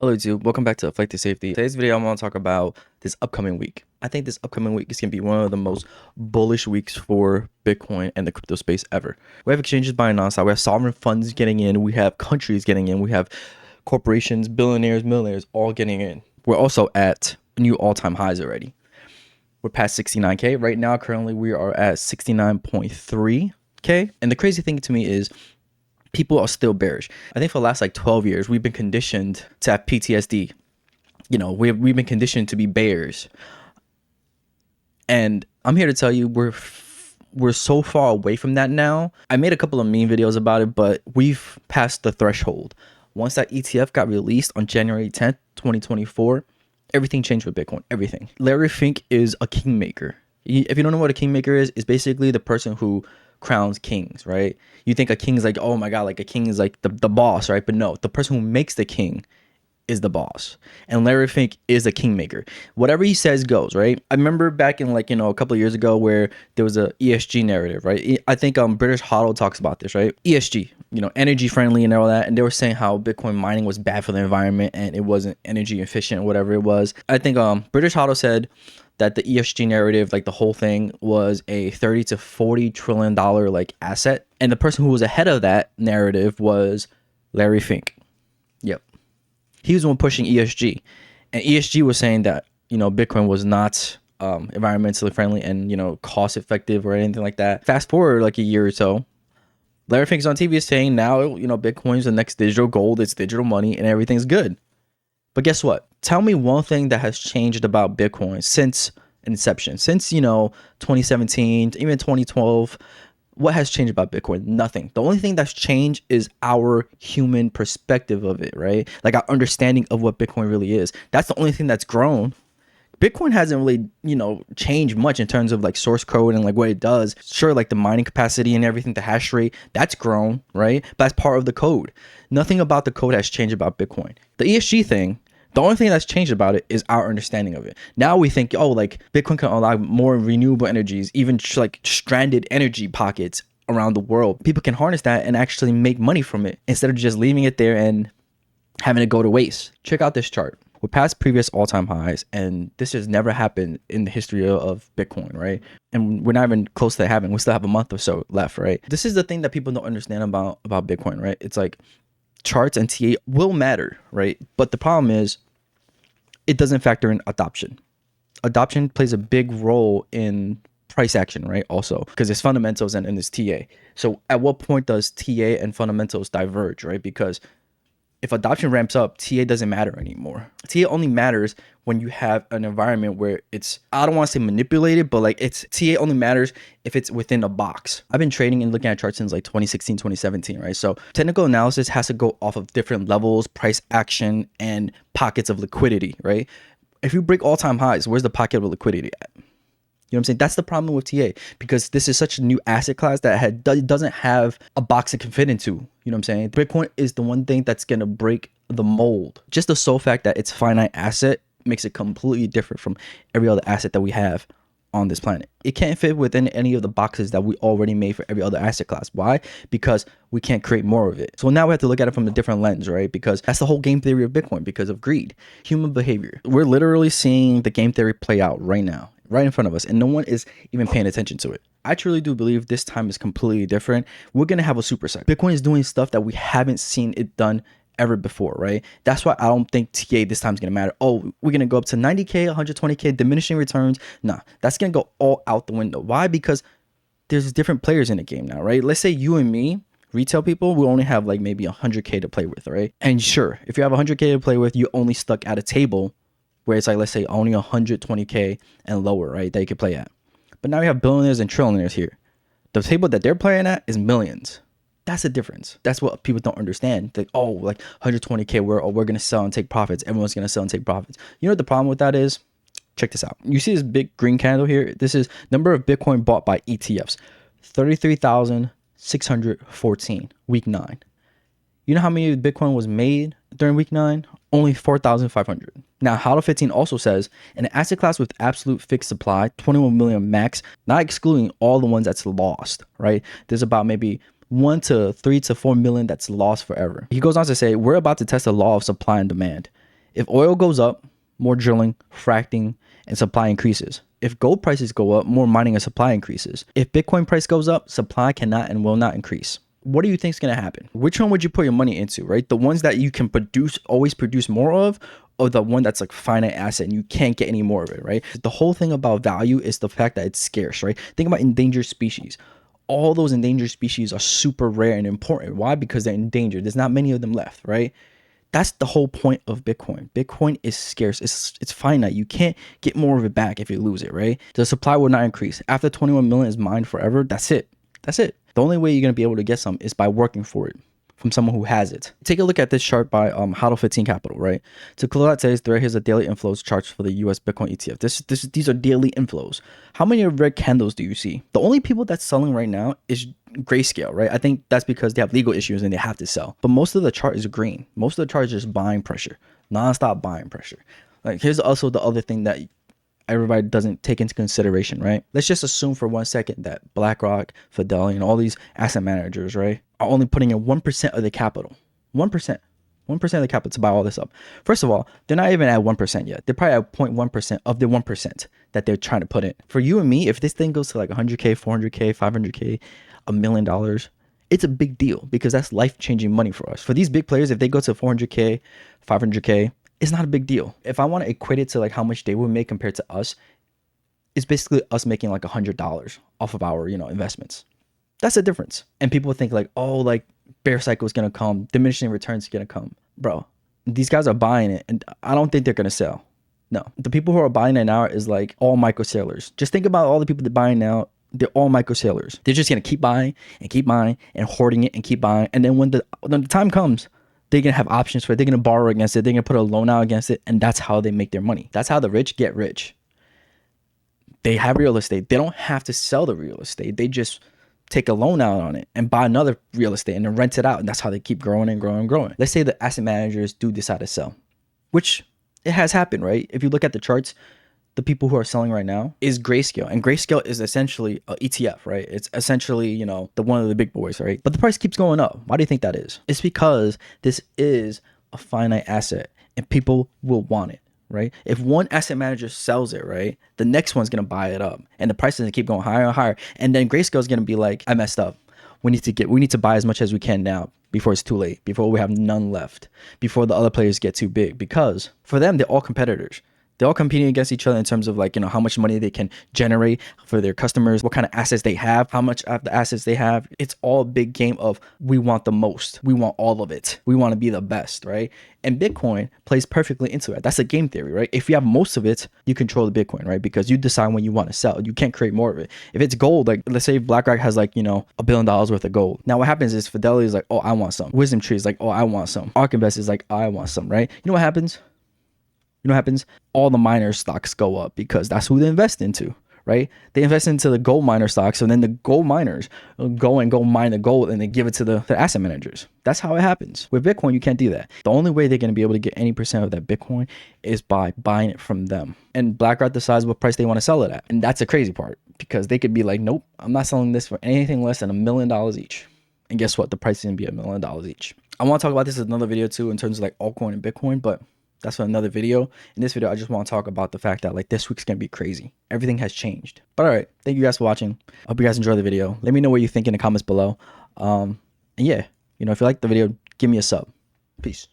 Hello YouTube, welcome back to Flight to Safety. Today's video I want to talk about this upcoming week. I think this upcoming week is going to be one of the most bullish weeks for Bitcoin and the crypto space ever. We have exchanges buying nonstop, we have sovereign funds getting in, we have countries getting in, we have corporations, billionaires, millionaires all getting in. We're also at new all-time highs already. We're past 69K. Right now, currently we are at 69.3K. And the crazy thing to me is people are still bearish. I think for the last like 12 years, we've been conditioned to have PTSD. You know, we've been conditioned to be bears. And I'm here to tell you we're so far away from that now. I made a couple of meme videos about it, but we've passed the threshold. Once that ETF got released on January 10th, 2024, everything changed with Bitcoin, everything. Larry Fink is a kingmaker. If you don't know what a kingmaker is, it's basically the person who crowns kings, right? You think a king is like, oh my god, like a king is like the boss, right? But no, the person who makes the king is the boss. And Larry Fink is a kingmaker. Whatever he says goes, right? I remember back in like, a couple of years ago where there was a ESG narrative, right? I think British Hodl talks about this, right? ESG, energy friendly and all that. And they were saying how Bitcoin mining was bad for the environment and it wasn't energy efficient, whatever it was. I think British Hodl said that the ESG narrative, like the whole thing, was a 30 to 40 trillion dollar like asset. And the person who was ahead of that narrative was Larry Fink. Yep. He was the one pushing ESG. And ESG was saying that, Bitcoin was not environmentally friendly and, cost effective or anything like that. Fast forward like a year or so, Larry Fink's on TV saying now, Bitcoin's the next digital gold, it's digital money and everything's good. But guess what? Tell me one thing that has changed about Bitcoin since inception, since, 2017, even 2012. What has changed about Bitcoin? Nothing. The only thing that's changed is our human perspective of it, right? Like our understanding of what Bitcoin really is. That's the only thing that's grown. Bitcoin hasn't really, changed much in terms of like source code and like what it does. Sure, like the mining capacity and everything, the hash rate, that's grown, right? But that's part of the code. Nothing about the code has changed about Bitcoin. The ESG thing, the only thing that's changed about it is our understanding of it. Now we think, oh, like Bitcoin can unlock more renewable energies, even like stranded energy pockets around the world. People can harness that and actually make money from it instead of just leaving it there and having it go to waste. Check out this chart. We're past previous all-time highs, and this has never happened in the history of Bitcoin, right? And we're not even close to having. We still have a month or so left, right? This is the thing that people don't understand about Bitcoin, right? It's like charts and TA will matter, right? But the problem is it doesn't factor in adoption. Adoption plays a big role in price action, right? Also, because there's fundamentals and there's TA. So at what point does TA and fundamentals diverge, right? Because if adoption ramps up, TA doesn't matter anymore. TA only matters when you have an environment where it's, I don't want to say manipulated, but like it's, TA only matters if it's within a box. I've been trading and looking at charts since like 2016, 2017, right? So technical analysis has to go off of different levels, price action, and pockets of liquidity, right? If you break all-time highs, where's the pocket of liquidity at? You know what I'm saying? That's the problem with TA, because this is such a new asset class that doesn't have a box it can fit into. You know what I'm saying? Bitcoin is the one thing that's going to break the mold. Just the sole fact that it's finite asset makes it completely different from every other asset that we have on this planet. It can't fit within any of the boxes that we already made for every other asset class. Why? Because we can't create more of it. So now we have to look at it from a different lens, right? Because that's the whole game theory of Bitcoin, because of greed, human behavior. We're literally seeing the game theory play out right now, right in front of us, and no one is even paying attention to it. I truly do believe this time is completely different. We're going to have a super cycle. Bitcoin is doing stuff that we haven't seen it done ever before, right? That's why I don't think TA this time is going to matter. Oh, we're going to go up to 90K, 120K, diminishing returns. Nah, that's going to go all out the window. Why? Because there's different players in the game now, right? Let's say you and me, retail people, we only have like maybe 100K to play with, right? And sure, if you have 100K to play with, you're only stuck at a table where it's like, let's say only 120K and lower, right? That you could play at. But now you have billionaires and trillionaires here. The table that they're playing at is millions. That's the difference. That's what people don't understand. Like, oh, like 120K, we're going to sell and take profits. Everyone's going to sell and take profits. You know what the problem with that is? Check this out. You see this big green candle here? This is number of Bitcoin bought by ETFs. 33,614, week 9. You know how many Bitcoin was made during week 9? Only 4,500. Now, HODL 15 also says, an asset class with absolute fixed supply, 21 million max, not excluding all the ones that's lost, right? There's about maybe 1 to 3 to 4 million that's lost forever. He goes on to say, we're about to test the law of supply and demand. If oil goes up, more drilling, fracking, and supply increases. If gold prices go up, more mining and supply increases. If Bitcoin price goes up, supply cannot and will not increase. What do you think is going to happen? Which one would you put your money into, right? The ones that you can always produce more of, or the one that's like finite asset and you can't get any more of it, right? The whole thing about value is the fact that it's scarce, right? Think about endangered species. All those endangered species are super rare and important. Why? Because they're endangered. There's not many of them left, right? That's the whole point of Bitcoin. Bitcoin is scarce. It's finite. You can't get more of it back if you lose it, right? The supply will not increase. After 21 million is mined forever, that's it. That's it. The only way you're going to be able to get some is by working for it from someone who has it. Take a look at this chart by HODL 15 Capital, right? To close out today's thread, here's a daily inflows chart for the US Bitcoin ETF. These are daily inflows. How many red candles do you see? The only people that's selling right now is Grayscale, right? I think that's because they have legal issues and they have to sell. But most of the chart is green. Most of the chart is just buying pressure, nonstop buying pressure. Like, here's also the other thing that everybody doesn't take into consideration, right? Let's just assume for 1 second that Blackrock, Fidelity, and all these asset managers, right, are only putting in 1% of the capital. 1%. 1% of the capital to buy all this up. First of all, they're not even at 1% yet. They're probably at 0.1% of the 1% that they're trying to put in. For you and me, if this thing goes to like 100K, 400K, 500K, $1 million, it's a big deal because that's life-changing money for us. For these big players, if they go to 400K, 500K, it's not a big deal. If I want to equate it to like how much they would make compared to us, it's basically us making like $100 off of our, investments. That's the difference. And people think like, oh, like bear cycle is going to come, diminishing returns is going to come. Bro, these guys are buying it and I don't think they're going to sell. No, the people who are buying it now is like all micro sailors. Just think about all the people that are buying now. They're all micro sailors. They're just going to keep buying and hoarding it and keep buying. And then when the time comes, they're going to have options for it. They're going to borrow against it. They're going to put a loan out against it. And that's how they make their money. That's how the rich get rich. They have real estate. They don't have to sell the real estate. They just take a loan out on it and buy another real estate and then rent it out. And that's how they keep growing and growing and growing. Let's say the asset managers do decide to sell, which it has happened, right? If you look at the charts, the people who are selling right now is Grayscale. And Grayscale is essentially an ETF, right? It's essentially, the one of the big boys, right? But the price keeps going up. Why do you think that is? It's because this is a finite asset and people will want it, right? If one asset manager sells it, right, the next one's going to buy it up and the price is going to keep going higher and higher. And then Grayscale is going to be like, I messed up. We need to buy as much as we can now before it's too late, before we have none left, before the other players get too big. Because for them, they're all competitors. They're all competing against each other in terms of like, how much money they can generate for their customers, what kind of assets they have, how much of the assets they have. It's all a big game of we want the most. We want all of it. We want to be the best, right? And Bitcoin plays perfectly into it. That's a game theory, right? If you have most of it, you control the Bitcoin, right? Because you decide when you want to sell. You can't create more of it. If it's gold, like let's say BlackRock has like, $1 billion worth of gold. Now what happens is Fidelity is like, oh, I want some. Wisdom Tree is like, oh, I want some. ARK Invest is like, oh, I want some, right? You know what happens? All the miner stocks go up because that's who they invest into, right? They invest into the gold miner stocks, and then the gold miners go mine the gold and they give it to the asset managers. That's how it happens. With Bitcoin, you can't do that. The only way they're going to be able to get any percent of that Bitcoin is by buying it from them. And BlackRock decides what price they want to sell it at. And that's the crazy part because they could be like, nope, I'm not selling this for anything less than $1 million each. And guess what? The price is going to be $1 million each. I want to talk about this in another video too in terms of like altcoin and Bitcoin, but that's for another video. In this video, I just want to talk about the fact that like this week's going to be crazy. Everything has changed. But all right, thank you guys for watching. I hope you guys enjoyed the video. Let me know what you think in the comments below. And yeah, if you like the video, give me a sub. Peace.